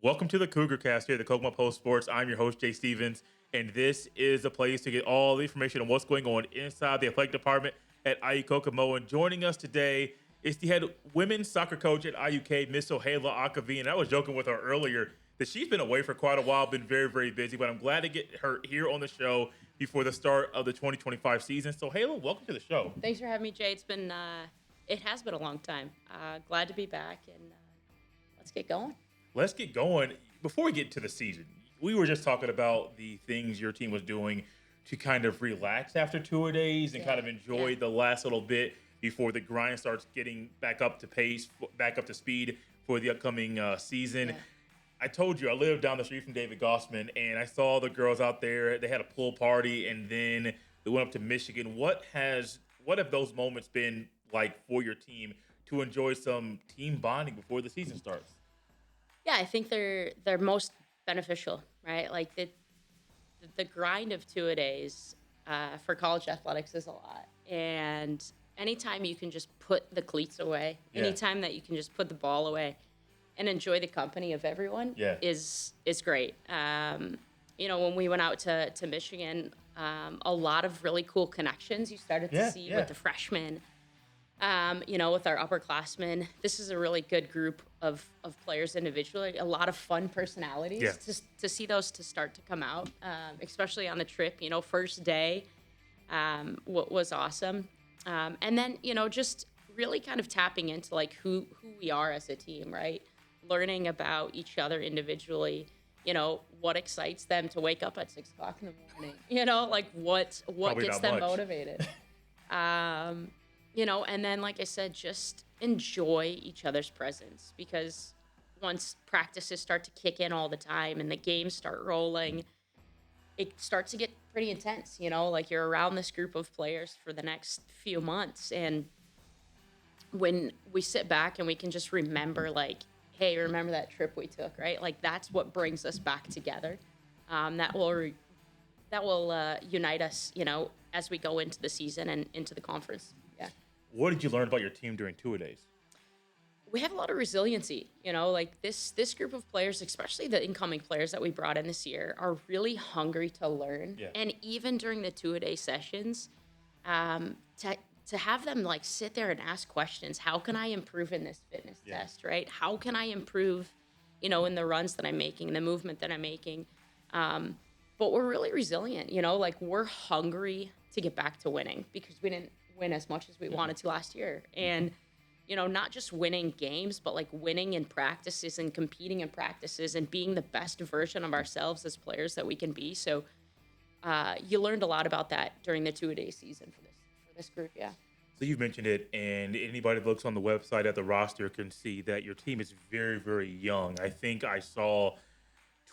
Welcome to the Cougar Cast here at the Kokomo Post Sports. I'm your host, Jay Stevens, and this is a place to get all the information on what's going on inside the athletic department at IU Kokomo. And joining us today is the head women's soccer coach at IUK, Miss Sohaila Akhavein. And I was joking with her earlier that she's been away for quite a while, been very, very busy, but I'm glad to get her here on the show before the start of the 2025 season. Sohaila, welcome to the show. Thanks for having me, Jay. It has been a long time. Glad to be back, and let's get going. Let's get going. Before we get to the season, we were just talking about the things your team was doing to kind of relax after two-a-days and kind of enjoy the last little bit before the grind starts getting back up to pace, back up to speed for the upcoming season. Yeah. I told you I live down the street from David Gossman, and I saw the girls out there. They had a pool party, and then they went up to Michigan. What have those moments been like for your team to enjoy some team bonding before the season starts? Yeah, I think they're most beneficial, right? Like the grind of two-a-days for college athletics is a lot, and anytime you can just put the cleats away, anytime that you can just put the ball away and enjoy the company of everyone is great. When we went out to Michigan, a lot of really cool connections you started to see with the freshmen. With our upperclassmen, this is a really good group of players individually. A lot of fun personalities to see those to start to come out, especially on the trip. First day, what was awesome, and then just really kind of tapping into like who we are as a team, right? Learning about each other individually. What excites them to wake up at 6 o'clock in the morning. Like what Probably gets them motivated. And then, like I said, just enjoy each other's presence, because once practices start to kick in all the time and the games start rolling, it starts to get pretty intense, like you're around this group of players for the next few months. And when we sit back and we can just remember, like, hey, remember that trip we took, right? Like, that's what brings us back together. That will unite us, as we go into the season and into the conference. Yeah. What did you learn about your team during two-a-days? We have a lot of resiliency, like this group of players, especially the incoming players that we brought in this year, are really hungry to learn. Yeah. And even during the two-a-day sessions, to have them like sit there and ask questions. How can I improve in this fitness test, right? How can I improve, in the runs that I'm making, the movement that I'm making? But we're really resilient, like we're hungry to get back to winning, because we didn't win as much as we wanted to last year. And not just winning games, but like winning in practices and competing in practices and being the best version of ourselves as players that we can be. So you learned a lot about that during the two-a-day season for this group. Yeah. So you've mentioned it, and anybody that looks on the website at the roster can see that your team is very, very young. I think I saw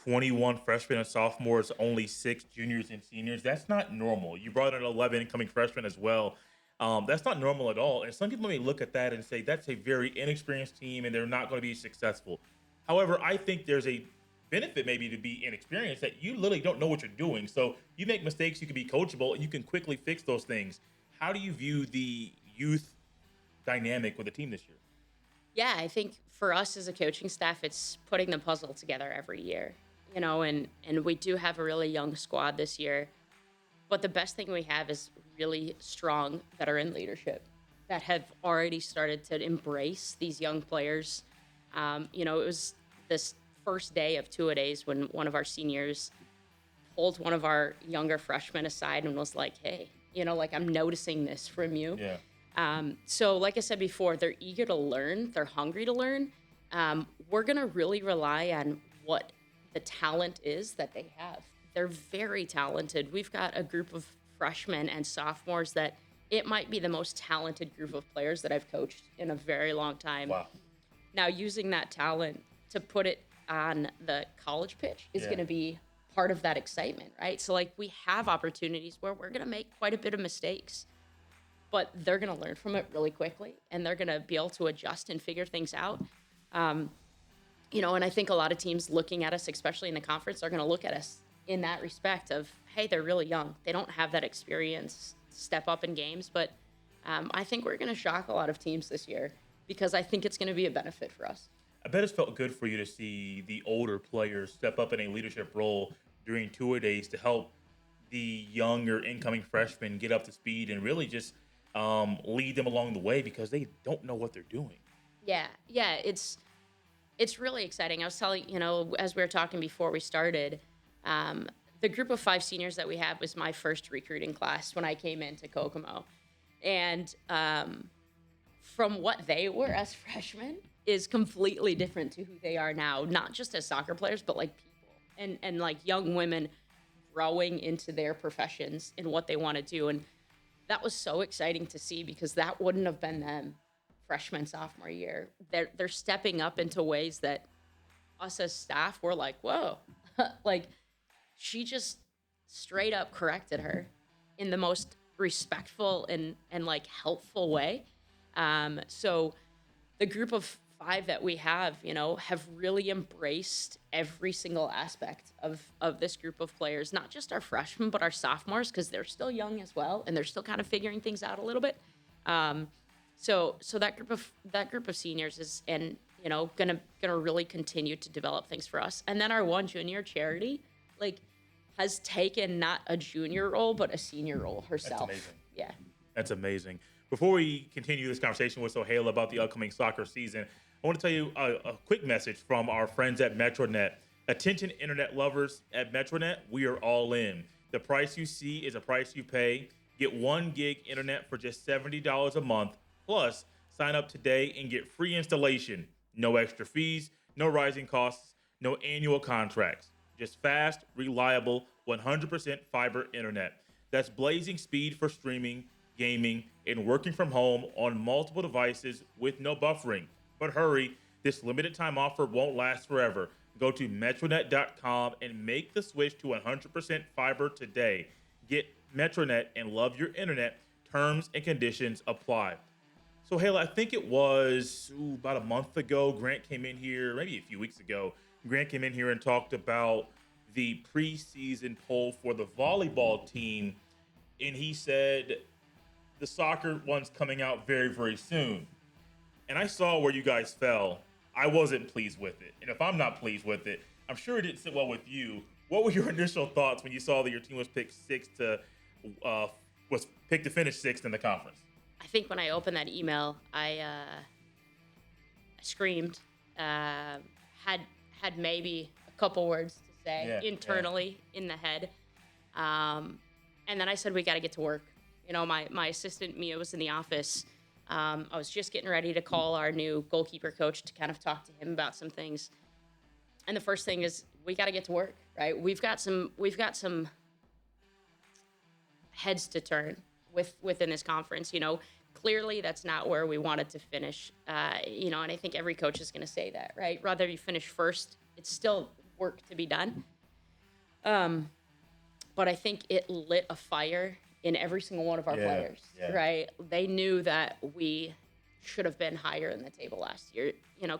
21 freshmen and sophomores, only 6 juniors and seniors. That's not normal. You brought in 11 incoming freshmen as well. That's not normal at all. And some people may look at that and say that's a very inexperienced team and they're not going to be successful. However, I think there's a benefit maybe to be inexperienced, that you literally don't know what you're doing. So you make mistakes, you can be coachable, and you can quickly fix those things. How do you view the youth dynamic with the team this year? Yeah, I think for us as a coaching staff, it's putting the puzzle together every year, and we do have a really young squad this year. But the best thing we have is really strong veteran leadership that have already started to embrace these young players. It was this first day of two-a-days when one of our seniors pulled one of our younger freshmen aside and was like, hey, like, I'm noticing this from you. Yeah. So like I said before, they're eager to learn. They're hungry to learn. We're going to really rely on what the talent is that they have. They're very talented. We've got a group of freshmen and sophomores that it might be the most talented group of players that I've coached in a very long time. Wow. Now, using that talent to put it on the college pitch is going to be part of that excitement, right? So, like, we have opportunities where we're going to make quite a bit of mistakes, but they're going to learn from it really quickly, and they're going to be able to adjust and figure things out. And I think a lot of teams looking at us, especially in the conference, are going to look at us in that respect of, hey, they're really young. They don't have that experience to step up in games, but I think we're going to shock a lot of teams this year, because I think it's going to be a benefit for us. bet it's felt good for you to see the older players step up in a leadership role during tour days to help the younger incoming freshmen get up to speed and really just lead them along the way because they don't know what they're doing. Yeah, yeah, it's really exciting. I was telling, as we were talking before we started, um, the group of 5 seniors that we have was my first recruiting class when I came into Kokomo. And from what they were as freshmen is completely different to who they are now, not just as soccer players, but like people and like young women growing into their professions and what they want to do. And that was so exciting to see because that wouldn't have been them freshman, sophomore year. They're stepping up into ways that us as staff were like, whoa, like she just straight up corrected her in the most respectful and like helpful way. So the group of 5 that we have really embraced every single aspect of this group of players, not just our freshmen, but our sophomores, because they're still young as well, and they're still kind of figuring things out a little bit. So that group of seniors is gonna really continue to develop things for us. And then our one junior Charity, like, has taken not a junior role but a senior role herself. That's amazing. Yeah. That's amazing. Before we continue this conversation with Sohaila about the upcoming soccer season, I want to tell you a quick message from our friends at Metronet. Attention, internet lovers at Metronet, we are all in. The price you see is a price you pay. Get 1 gig internet for just $70 a month. Plus, sign up today and get free installation. No extra fees, no rising costs, no annual contracts. Just fast, reliable, 100% fiber internet. That's blazing speed for streaming, gaming, and working from home on multiple devices with no buffering. But hurry, this limited time offer won't last forever. Go to metronet.com and make the switch to 100% fiber today. Get Metronet and love your internet. Terms and conditions apply. So, Hayla, I think it was about a month ago, Grant came in here, maybe a few weeks ago. Grant came in here and talked about the preseason poll for the volleyball team. And he said the soccer one's coming out very, very soon. And I saw where you guys fell. I wasn't pleased with it. And if I'm not pleased with it, I'm sure it didn't sit well with you. What were your initial thoughts when you saw that your team was picked to finish 6th in the conference? I think when I opened that email, I screamed, had maybe a couple words to say internally in the head. And then I said, we got to get to work. My assistant, Mia, was in the office. I was just getting ready to call our new goalkeeper coach to kind of talk to him about some things. And the first thing is we got to get to work, right? We've got some heads to turn within this conference. Clearly that's not where we wanted to finish. And I think every coach is going to say that, right? Rather you finish first, it's still work to be done. But I think it lit a fire in every single one of our players, right? They knew that we should have been higher in the table last year,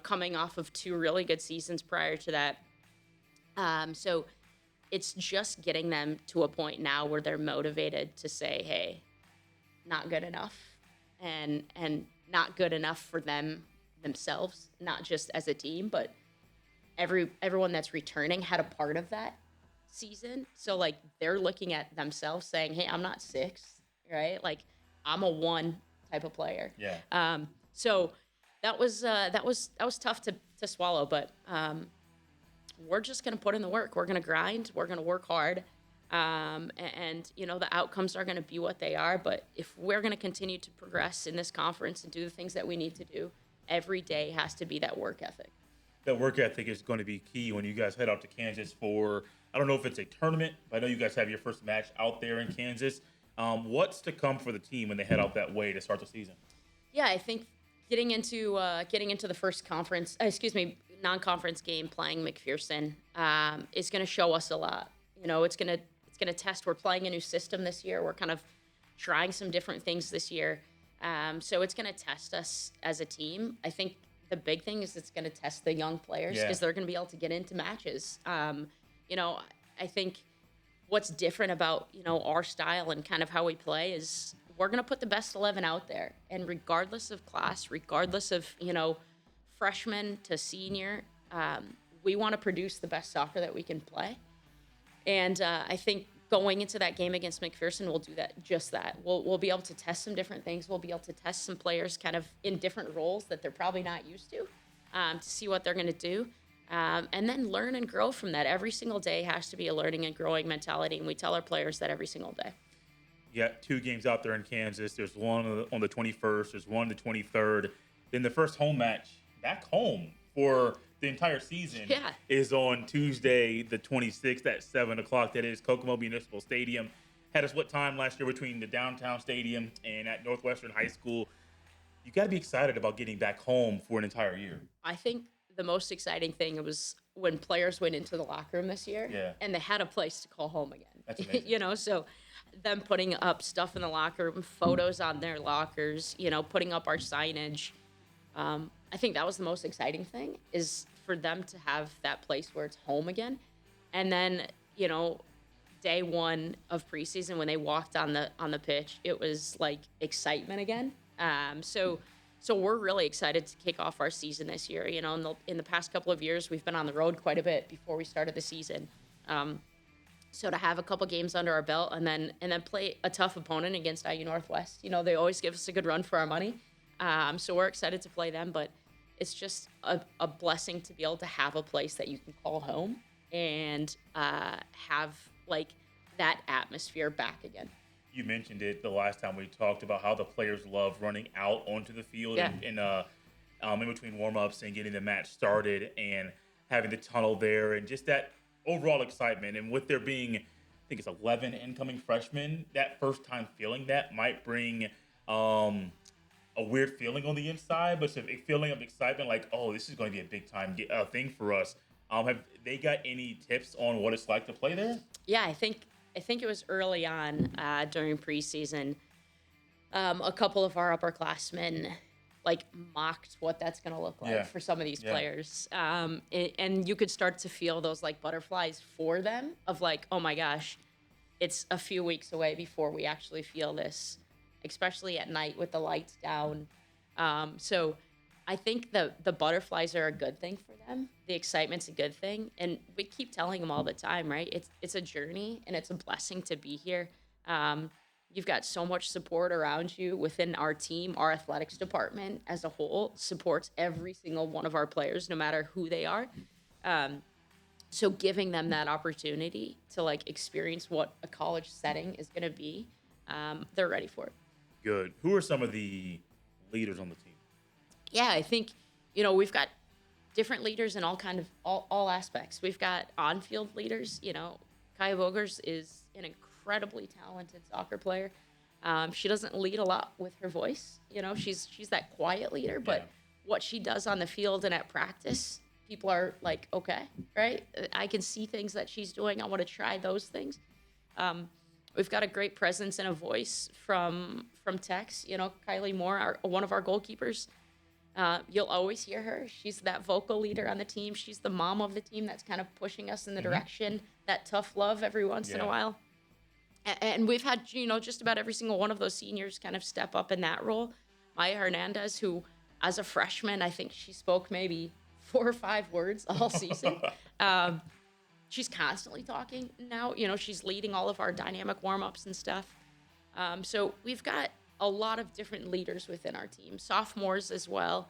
coming off of 2 really good seasons prior to that. So it's just getting them to a point now where they're motivated to say, hey, not good enough, and not good enough for themselves, not just as a team, but everyone that's returning had a part of that season. So like they're looking at themselves saying, hey, I'm not 6, right? Like I'm a 1 type of player. Yeah. So that was tough to swallow, but we're just going to put in the work. We're going to grind. We're going to work hard. And the outcomes are going to be what they are. But if we're going to continue to progress in this conference and do the things that we need to do, every day has to be that work ethic. That work ethic is going to be key when you guys head out to Kansas for, I don't know if it's a tournament, but I know you guys have your first match out there in Kansas. What's to come for the team when they head out that way to start the season? Yeah, I think getting into the first non-conference game playing McPherson is going to show us a lot. It's going to test. We're playing a new system this year. We're kind of trying some different things this year. So it's going to test us as a team. I think the big thing is it's going to test the young players because they're going to be able to get into matches. I think what's different about, our style and kind of how we play is we're going to put the best 11 out there. And regardless of class, regardless of, freshman to senior, we want to produce the best soccer that we can play. And I think going into that game against McPherson, we'll do that. We'll be able to test some different things. We'll be able to test some players kind of in different roles that they're probably not used to see what they're going to do. And then learn and grow from that. Every single day has to be a learning and growing mentality. And we tell our players that every single day. You got 2 games out there in Kansas. There's one on the 21st. There's one the 23rd. Then the first home match back home for the entire season is on Tuesday, the 26th at 7 o'clock. That is Kokomo Municipal Stadium. Had a split time last year between the downtown stadium and at Northwestern High School. You got to be excited about getting back home for an entire year. I think the most exciting thing was when players went into the locker room this year and they had a place to call home again. That's amazing. So them putting up stuff in the locker room, photos on their lockers, putting up our signage. I think that was the most exciting thing, is for them to have that place where it's home again. And then, day one of preseason, when they walked on the pitch, it was like excitement again. So we're really excited to kick off our season this year. In the past couple of years, we've been on the road quite a bit before we started the season. So to have a couple games under our belt and then play a tough opponent against IU Northwest, they always give us a good run for our money. So we're excited to play them, but it's just a blessing to be able to have a place that you can call home and have like that atmosphere back again. You mentioned it the last time we talked about how the players love running out onto the field and in between warm-ups and getting the match started and having the tunnel there and just that overall excitement. And with there being, I think it's 11 incoming freshmen, that first time feeling that might bring a weird feeling on the inside, but a feeling of excitement like, oh, this is going to be a big time thing for us. Have they got any tips on what it's like to play there? Yeah, I think it was early on during preseason. A couple of our upperclassmen like mocked what that's going to look like for some of these players. And you could start to feel those like butterflies for them of like, oh my gosh, it's a few weeks away before we actually feel this, especially at night with the lights down. So I think the butterflies are a good thing for them. The excitement's a good thing. And we keep telling them all the time, right? It's a journey and it's a blessing to be here. You've got so much support around you within our team. Our athletics department as a whole supports every single one of our players, no matter who they are. So giving them that opportunity to like experience what a college setting is going to be, they're ready for it. Good. Who are some of the leaders on the team? Yeah, I think, we've got different leaders in all aspects. We've got on-field leaders. Kaya Vogers is an incredibly talented soccer player. She doesn't lead a lot with her voice. She's that quiet leader, but what she does on the field and at practice, people are like, okay, right? I can see things that she's doing. I want to try those things. We've got a great presence and a voice from Tex. Kylie Moore, one of our goalkeepers. You'll always hear her. She's that vocal leader on the team. She's the mom of the team that's kind of pushing us in the direction, that tough love every once in a while. And we've had, just about every single one of those seniors kind of step up in that role. Maya Hernandez, who as a freshman, I think she spoke maybe 4 or 5 words all season. She's constantly talking now. She's leading all of our dynamic warm-ups and stuff. So we've got a lot of different leaders within our team, sophomores as well.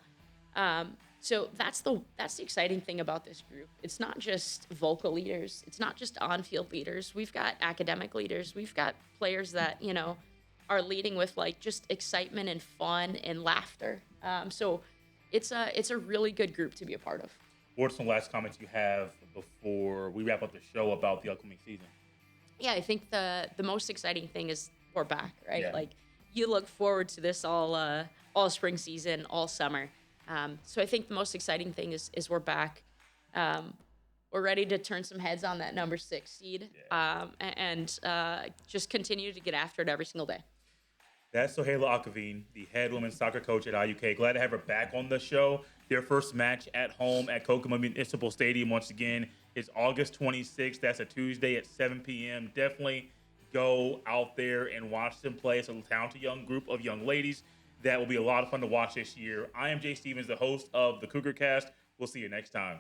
So that's the exciting thing about this group. It's not just vocal leaders. It's not just on-field leaders. We've got academic leaders. We've got players that, are leading with like just excitement and fun and laughter. So it's a really good group to be a part of. What are some last comments you have before we wrap up the show about the upcoming season? Yeah, I think the most exciting thing is we're back, right? Yeah. Like you look forward to this all spring season, all summer. So I think the most exciting thing is we're back. We're ready to turn some heads on that number 6 seed and just continue to get after it every single day. That's Sohaila Akhavein, the head women's soccer coach at IUK. Glad to have her back on the show. Their first match at home at Kokomo Municipal Stadium once again is August 26th. That's a Tuesday at 7 p.m. Definitely go out there and watch them play. It's a talented young group of young ladies. that will be a lot of fun to watch this year. I am Jay Stevens, the host of the Cougar Cast. We'll see you next time.